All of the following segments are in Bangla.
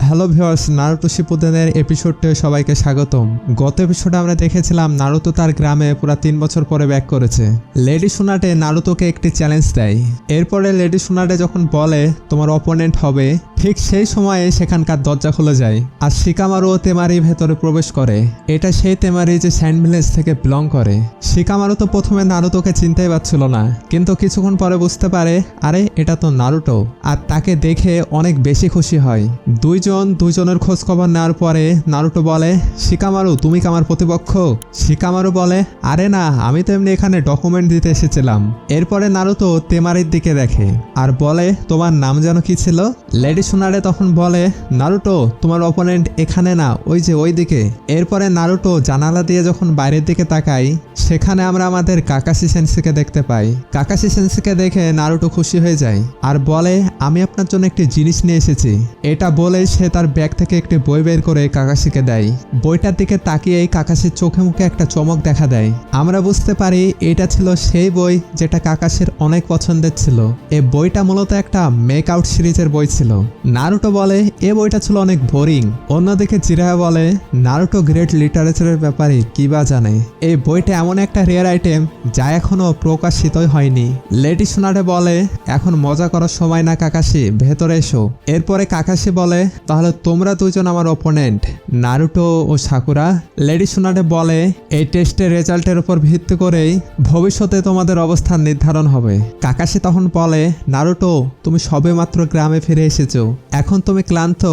হ্যালো ভিউয়ার্স, নারুতো শিপুদেনের এপিসোডে সবাইকে স্বাগতম। গত এপিসোডে আমরা দেখেছিলাম নারুতো তার গ্রামে পুরো 3 বছর পরে ব্যাক করেছে। লেডি সোনাটে নারুতোকে একটি চ্যালেঞ্জ দেয়। এরপরে লেডি সোনাটে যখন বলে তোমার অপোনেন্ট হবে, ঠিক সেই সময়ে সেখানকার দরজা খুলে যায় আর শিকামারু ও তেমারি ভেতরে প্রবেশ করে। এটা সেই তেমারি যে স্যান্ড ভিলেজ থেকে বিলং করে। শিকামারু তো প্রথমে নারুতোকে চিনতেই পারছিল না, কিন্তু কিছুক্ষণ পরে বুঝতে পারে আরে এটা তো নারুতো, আর তাকে দেখে অনেক বেশি খুশি হয়। দুইজনের খোঁজ খবর নেওয়ার পরে নারুতো বলে, শিকামারু তুমি কি আমার প্রতিপক্ষ? শিকামারু বলে, আরে না, আমি তো এমনি এখানে ডকুমেন্ট দিতে এসেছিলাম। এরপরে নারুতো তেমারির দিকে দেখে আর বলে, তোমার নাম যেন কি ছিল? লেডি সোনারে তখন বলে, নারুতো তোমার অপোনেন্ট এখানে না, ওই যে ওই দিকে। এরপরে নারুতো জানালা দিয়ে যখন বাইরের দিকে তাকাই, সেখানে আমরা আমাদের কাকাশি সেন্সিকে দেখতে পাই। কাকাশি সেন্সিকে দেখে নারুতো খুশি হয়ে যায় আর বলে, আমি আপনার জন্য একটি জিনিস নিয়ে এসেছি। এটা বলে সে তার ব্যাগ থেকে একটি বই বের করে কাকাশিকে দেয়। বইটার দিকে তাকিয়েই কাকাশির চোখে মুখে একটা চমক দেখা দেয়। আমরা বুঝতে পারি এটা ছিল সেই বই যেটা কাকাশির অনেক পছন্দের ছিল। এই বইটা মূলত একটা মেক আউট সিরিজের বই ছিল। নারুতো বলে এ বইটা ছিল অনেক বোরিং। অন্যদিকে জিরায়া বলে, নারুতো গ্রেট লিটারেচারের ব্যাপারে কি বা জানে। এই বইটা এমন একটা রেয়ার আইটেম যা এখনো প্রকাশিতই হয়নি। লেডি সোনারে বলে, এখন মজা করার সময় না কাকাশি, ভেতরে এসো। এরপরে কাকাশি বলে, তাহলে তোমরা দুজন আমার অপোনেন্ট, নারুতো ও সাকুরা। লেডি সোনারে বলে, এই টেস্টের রেজাল্টের উপর ভিত্তি করেই ভবিষ্যতে তোমাদের অবস্থান নির্ধারণ হবে। কাকাশি তখন বলে, নারুতো তুমি সবেমাত্র গ্রামে ফিরে এসেছো, এখন তুমি ক্লান্ত,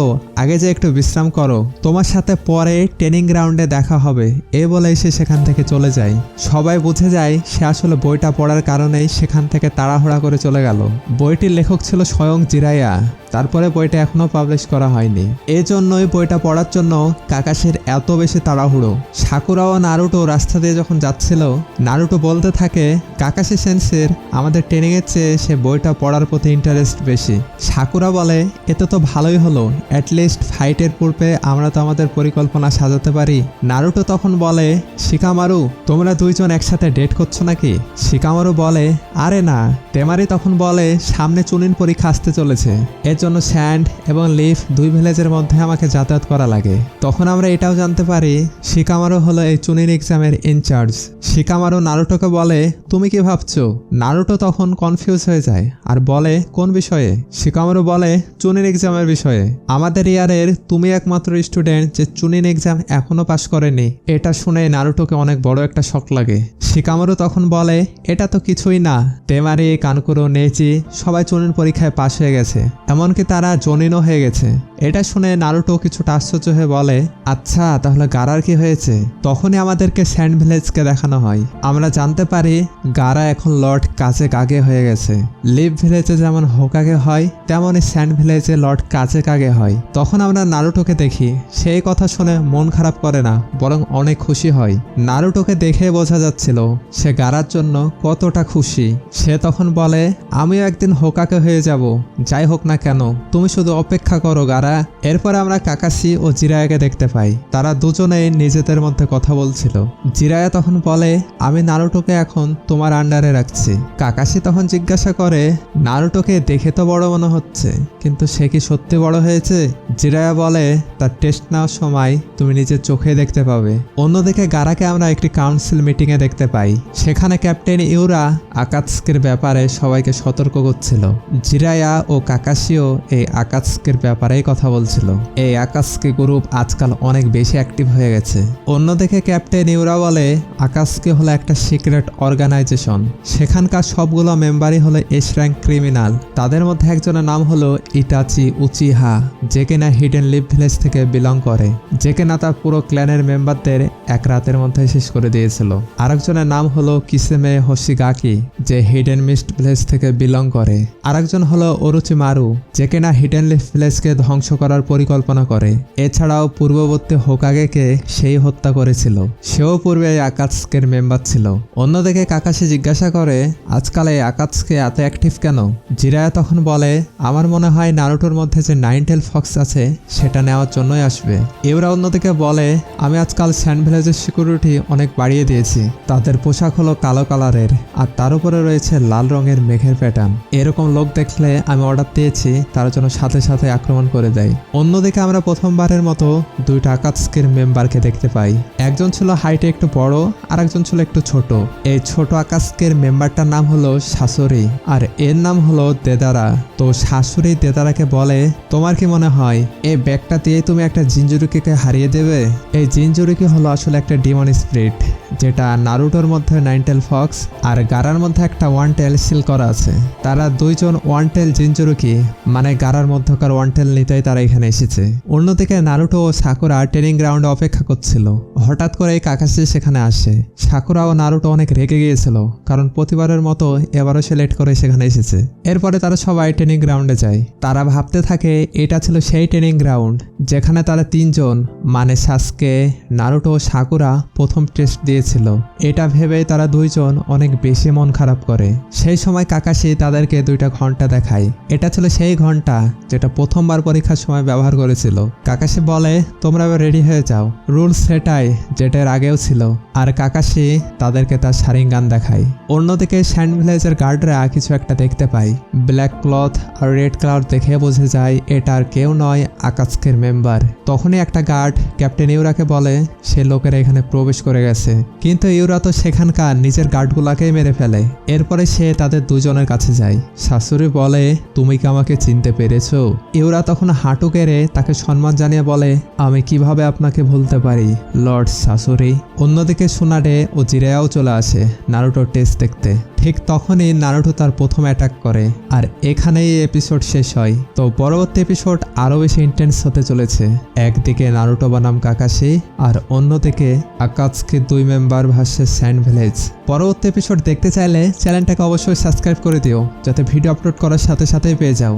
আগে যে একটু বিশ্রাম করো, তোমার সাথে পরে ট্রেনিং গ্রাউন্ডে দেখা হবে। এ বলে সে সেখান থেকে চলে যায়। সবাই বুঝে যায় সে আসলে বইটা পড়ার কারণেই সেখান থেকে তাড়াহুড়া করে চলে গেল। বইটির লেখক ছিল স্বয়ং জিরায়া। তারপরে বইটা এখনো পাবলিশ করা হয়নি। এজন্যই বইটা পড়ার জন্য কাকাশির এত বেশি তাড়াহুড়ো। সাকুরা ও নারুতো রাস্তা দিয়ে যখন যাচ্ছিল, নারুতো বলতে থাকে, কাকাশি সেন্সের আমাদের ট্রেনিং এর চেয়ে সে বইটা পড়ার প্রতি ইন্টারেস্ট বেশি। সাকুরা বলে, এতে তো ভালোই হলো, অ্যাটলিস্ট ফাইটের পূর্বে আমরা তো আমাদের পরিকল্পনা সাজাতে পারি। নারুতো তখন বলে, শিকামারু তোমরা দুইজন একসাথে ডেট করছো নাকি? শিকামারু বলে, আরে না। তেমারি তখন বলে, সামনে চুনিন পরীক্ষা আসতে চলেছে, এর জন্য স্যান্ড এবং লিফ দুই ভিলেজের মধ্যে আমাকে যাতায়াত করা লাগে। তখন আমরা এটাও জানতে পারি শিকামারু হলো এই চুনিন এক্সামের ইনচার্জ। শিকামারু নারুটোকে বলে, তুমি কি ভাবছো? নারুটো তখন কনফিউজ হয়ে যায় আর বলে, কোন বিষয়ে? শিকামারু বলে, চুনিন এক্সামের বিষয়ে। আমাদের ইয়ারের তুমি একমাত্র স্টুডেন্ট যে চুনিন এক্সাম এখনো পাশ করেনি। এটা শুনে নারুটোকে অনেক বড় একটা শক লাগে। শিকামারু তখন বলে, এটা তো কিছুই না, তেমারি, কানকুরো, নেচি সবাই চুনিন পরীক্ষায় পাশ হয়ে গেছে, এমনকি তারা জনিনও হয়ে গেছে। এটা শুনে নারুটো কিছুটা আশ্চর্য হয়ে বলে, আচ্ছা তাহলে গারার কি হয়েছে? তখনই আমাদেরকে স্যান্ড ভিলেজকে দেখানো হয়। আমরা জানতে পারি গারা এখন লর্ড কাজেকাগে হয়ে গেছে। লিভ ভিলেজে যেমন হোকাগে হয়, তেমনই স্যান্ড ভিলেজে লর্ড কাজেকাগে হয়। তখন আমরা নারুটোকে দেখি, সেই কথা শুনে মন খারাপ করে না, বরং অনেক খুশি হয়। নারুটোকে দেখে বোঝা যাচ্ছিল সে গারার জন্য কতটা খুশি। সে তখন বলে, আমিও একদিন হোকাগে হয়ে যাব, যাই হোক না কেন, তুমি শুধু অপেক্ষা করো গারা। এরপর আমরা কাকাশি ও জিরায়াকে দেখতে পাই। তারা দুজনেই নিজেদের মধ্যে কথা বলছিল। জিরায়া তখন বলে, আমি নারুটোকে এখন তোমার আন্ডারে রাখছি। কাকাশি তখন জিজ্ঞাসা করে, নারুটোকে দেখে তো বড় মনে হচ্ছে, কিন্তু সে কি সত্যি বড় হয়েছে? জিরায়া বলে, তার টেস্ট নেওয়ার সময় তুমি নিজের চোখে দেখতে পাবে। অন্যদিকে গারাকে আমরা একটি কাউন্সিল মিটিং এ দেখতে পাই। সেখানে ক্যাপ্টেন ইউরা আকাতস্কির ব্যাপারে সবাইকে সতর্ক করছিল। জিরায়া ও কাকাশিও এই আকাতস্কির ব্যাপারেই কথা বলছিল। এই আকাতস্কি গ্রুপ আজকাল অনেক বেশি অ্যাক্টিভ হয়ে গেছে। অন্যদিকে ক্যাপ্টেন ইউরা বলে, আকাতস্কি হলো একটা সিক্রেট অর্গানাইজেশন, সেখানকার সবগুলো মেম্বারই হলো এস র্যাঙ্ক ক্রিমিনাল। তাদের মধ্যে একজনের নাম হলো ইটাচি উচিহা, যে কিনা হিডেন লিভ ভিলেজ থেকে বিলং করে, যে কিনা তার পুরো ক্ল্যানের মেম্বারদের এক রাতের মধ্যে শেষ করে দিয়েছিল। আরেকজনের নাম হলো কিসেমে হোশিগাকি, যে হিডেন মিস্ট ভিলেজ থেকে বিলং করে। আরেকজন হলো অরুচিমারু, যে কিনা হিডেন লিভ ভিলেজকে ধ্বংস করার পরিকল্পনা করে। এছাড়াও পূর্ববর্তী হোকাগেকে সেই হত্যা করেছিল, সেও পূর্বে আকাতস্কির মেম্বার ছিল। অন্যদিকে কাকাশি জিজ্ঞাসা করে, আজকাল এই আকাতস্কি এত অ্যাক্টিভ কেন? জিরায়া তখন বলে, আমার মনে হয় নারুটোর মধ্যে যে নাইনটেল ফক্স আছে সেটা নেওয়ার জন্যই আসবে। ইউরা অন্যদিকে বলে, আমি আজকাল স্যান্ড ভিলেজের সিকিউরিটি অনেক বাড়িয়ে দিয়েছি। তাদের পোশাক হলো কালো কালারের, আর তার উপরে রয়েছে লাল রঙের মেঘের প্যাটার্ন। এরকম লোক দেখলে আমি অর্ডার দিয়েছি তার জন্য সাথে সাথে আক্রমণ করে দেয়। অন্যদিকে আমরা প্রথমবারের মতো দুইটা আকাতস্কির মেম্বারকে দেখতে পাই। একজন ছিল হাইটে একটু বড় আর একজন ছিল একটু ছোট। এই ছোট আকাতস্কির মেম্বারটার নাম হলো শাশুড়ি আর এর নাম হলো দেদারা। তো শাশুড়ি দেদারাকে বলে, তোমার কি মনে হয় এই ব্যাগটা দিয়ে তুমি একটা জিনজুরিকে হারিয়ে দেবে? এই জিনজুরিকি হলো আসলে একটা ডিমন স্পিরিট, যেটা নারুটোর মধ্যে নাইনটেল ফক্স আর গারার মধ্যে একটা ওয়ানটেল সিল করা আছে। তারা দুইজন ওয়ানটেল জিনজুরিকি মানে গারার মধ্যকার ওয়ানটেল নিতেই তারা এখানে এসেছে। অন্যদিকে নারুটো ও সাকুরা ট্রেনিং গ্রাউন্ডে অপেক্ষা করছিল। হঠাৎ করে কাকাশি সেখানে আসে। সাকুরা ও নারুটো অনেক রেগে গিয়েছিল, কারণ প্রতিবারের মতো এবারও সে লেট করে সেখানে এসেছে। এরপরে তারা সবাই ট্রেনিং গ্রাউন্ডে যায়। তারা ভাবতে থাকে এটা ছিল সেই ট্রেনিং গ্রাউন্ড যেখানে তারা তিনজন মানে সাসকে, নারুটো ও সাকুরা প্রথম টেস্ট দিয়েছিল। এটা ভেবে তারা দুইজন অনেক বেশি মন খারাপ করে। সেই সময় কাকাশি তাদেরকে দুইটা ঘন্টা দেখায়। এটা ছিল সেই ঘন্টা যেটা প্রথমবার পরীক্ষার সময় ব্যবহার করেছিল। কাকাশি বলে, তোমরা এবার রেডি হয়ে যাও। রুলস সেটাই যেটা এর আগেও ছিল। আর কাকাশি তাদেরকে তার শারিঙ্গান দেখায়। অন্যদিকে স্যান্ড ভিলেজের গার্ডরা কিছু একটা দেখতে পায়। ব্ল্যাক ক্লথ আর রেড কালার দেখে বোঝা যায় এটা আর কেউ নয়, আকাতস্কির মেম্বার। তখনই একটা গার্ড ক্যাপ্টেন ইউরাকে বলে সে লোকেরা এখানে প্রবেশ করে গেছে, কিন্তু ইউরা তো সেখানকার নিজের গার্ডগুলাকেই মেরে ফেলে। এরপরে সে তাদের দুজনের কাছে যায়। শাশুড়ি বলে, তুমি কি আমাকে চিনতে পেরেছো? ইউরা তখন হাঁটু কেড়ে তাকে সম্মান জানিয়ে বলে, আমি কিভাবে আপনাকে ভুলতে পারি লর্ড শাশুড়ি। অন্যদিকে সুনাডে ও জিরায়াও চলে আসে নারুটোর টেস্ট দেখতে। ঠিক তখনই নারুটো তার প্রথম অ্যাটাক করে আর এখানেই এপিসোড শেষ হয়। তো পরবর্তী এপিসোড আরো বেশি ইন্টেন্স হতে চলেছে। একদিকে নারুটো বনাম কাকাশি আর অন্যদিকে আকাতস্কি দুই মেম্বার ভার্সেস স্যান্ড ভিলেজ। পরবর্তী এপিসোড দেখতে চাইলে চ্যানেলটাকে অবশ্যই সাবস্ক্রাইব করে দিও, যাতে ভিডিও আপলোড করার সাথে সাথেই পেয়ে যাও।